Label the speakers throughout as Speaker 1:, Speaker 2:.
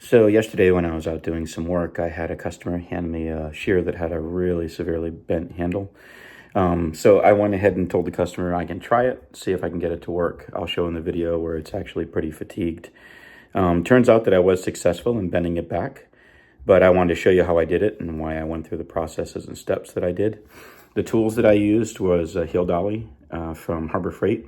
Speaker 1: So yesterday when I was out doing some work, I had a customer hand me a shear that had a really severely bent handle. So I went ahead and told the customer I can try it, see if I can get it to work. I'll show in the video where it's actually pretty fatigued. Turns out that I was successful in bending it back, but I wanted to show you how I did it and why I went through the processes and steps that I did. The tools that I used was a heel dolly from Harbor Freight,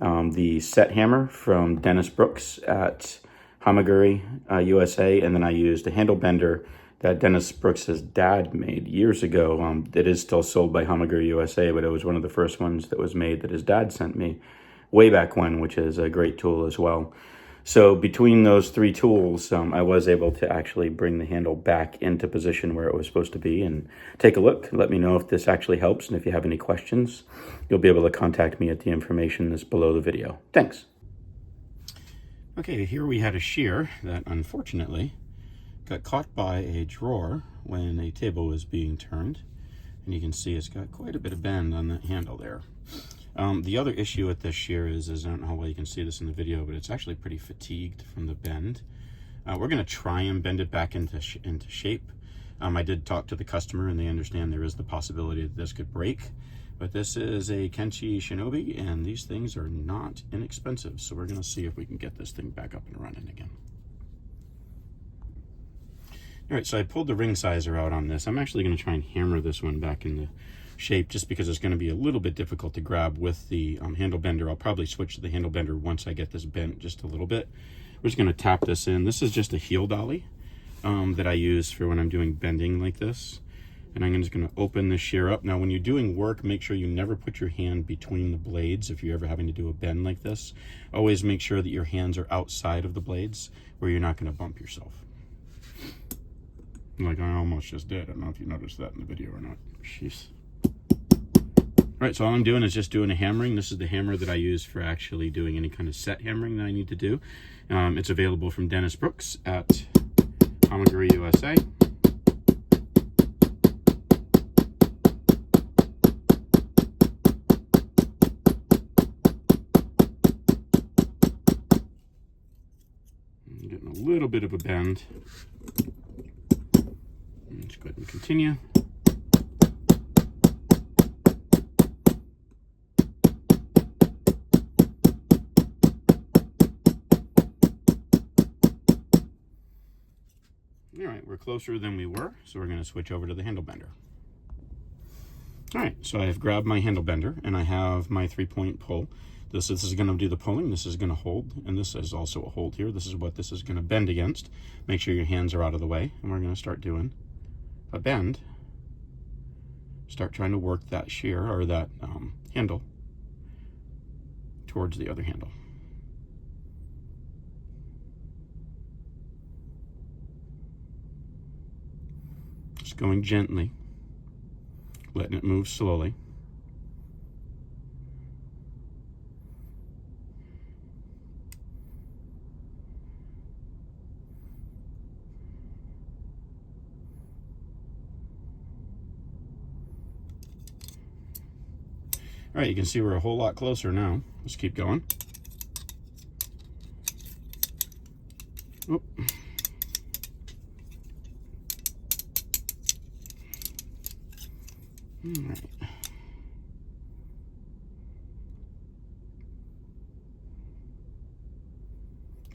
Speaker 1: the set hammer from Dennis Brooks at Hamaguri, USA, and then I used a handle bender that Dennis Brooks's dad made years ago. It is still sold by Hamaguri USA, but it was one of the first ones that was made that his dad sent me way back when, which is a great tool as well. So between those three tools, I was able to actually bring the handle back into position where it was supposed to be. And take a look. Let me know if this actually helps. And if you have any questions, you'll be able to contact me at the information that's below the video. Thanks. Okay, here we had a shear that unfortunately got caught by a drawer when a table was being turned. And you can see it's got quite a bit of bend on that handle there. The other issue with this shear is I don't know how well you can see this in the video, but it's actually pretty fatigued from the bend. We're going to try and bend it back into shape. I did talk to the customer and they understand there is the possibility that this could break, but this is a Kenchi Shinobi and these things are not inexpensive. So we're going to see if we can get this thing back up and running again. All right, so I pulled the ring sizer out on this. I'm actually going to try and hammer this one back into shape just because it's going to be a little bit difficult to grab with the handle bender. I'll probably switch to the handle bender once I get this bent just a little bit. We're just going to tap this in. This is just a heel dolly that I use for when I'm doing bending like this. And I'm just going to open this shear up. Now, when you're doing work, make sure you never put your hand between the blades. If you're ever having to do a bend like this, always make sure that your hands are outside of the blades where you're not going to bump yourself. Like I almost just did. I don't know if you noticed that in the video or not. Jeez. All right, so all I'm doing is just doing a hammering. This is the hammer that I use for actually doing any kind of set hammering that I need to do. It's available from Dennis Brooks at Hamaguri USA. I'm getting a little bit of a bend. Let's go ahead and continue. All right, we're closer than we were, so we're going to switch over to the handle bender. All right, so I have grabbed my handle bender and I have my 3-point pull. This is going to do the pulling, this is going to hold, and this is also a hold here. This is what this is going to bend against. Make sure your hands are out of the way, and we're going to start doing a bend. Start trying to work that shear or that handle towards the other handle. Just going gently, letting it move slowly. All right, you can see we're a whole lot closer now. Let's keep going. Oop. All right.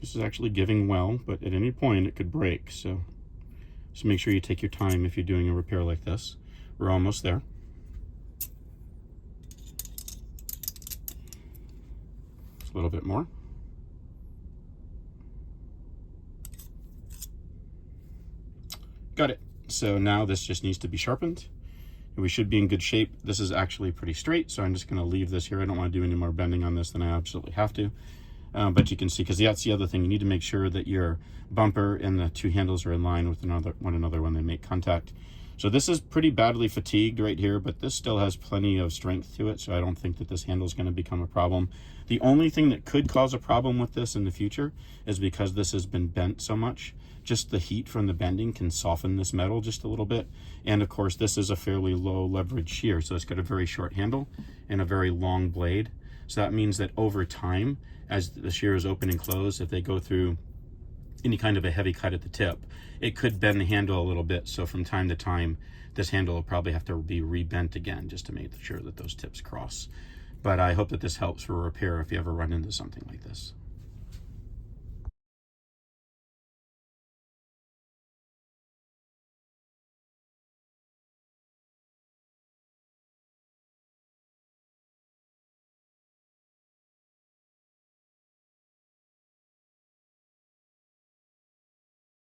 Speaker 1: This is actually giving well, but at any point it could break. So just make sure you take your time if you're doing a repair like this. We're almost there. Just a little bit more. Got it. So now this just needs to be sharpened. We should be in good shape. This is actually pretty straight, so I'm just going to leave this here. I don't want to do any more bending on this than I absolutely have to. But you can see, because that's the other thing, you need to make sure that your bumper and the two handles are in line with one another when they make contact. So this is pretty badly fatigued right here, but this still has plenty of strength to it, so I don't think that this handle is going to become a problem. The only thing that could cause a problem with this in the future is because this has been bent so much. Just the heat from the bending can soften this metal just a little bit. And of course, this is a fairly low leverage shear, so it's got a very short handle and a very long blade. So that means that over time, as the shears open and close, if they go through any kind of a heavy cut at the tip, it could bend the handle a little bit. So from time to time, this handle will probably have to be rebent again just to make sure that those tips cross. But I hope that this helps for repair if you ever run into something like this.